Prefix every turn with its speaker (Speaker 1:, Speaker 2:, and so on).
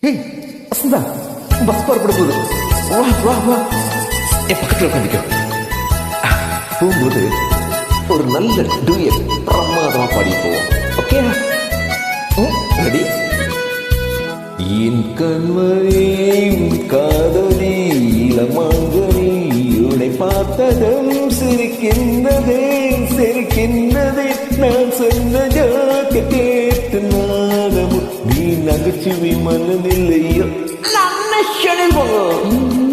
Speaker 1: ஏய் வசந்தா, பஸ் புறப்பட போகுது. வா வா வா, என் பக்கத்தில் உட்காந்துக்கோ. போகும்போது ஒரு நல்ல டூயட் பிரமாதமா பாடி போவோம். Okay, ready? என் கண்மணி காதலி இளமாங்கனி உன்னை பார்த்ததும் சிரிக்கின்றதே சிரிக்கின்றதே, நான் சொன்ன ஜாக்க கேட்டு நாதமும் நீ நகைச்சுவை மனதில்லையோ நம்ம சொல்லுவோம்.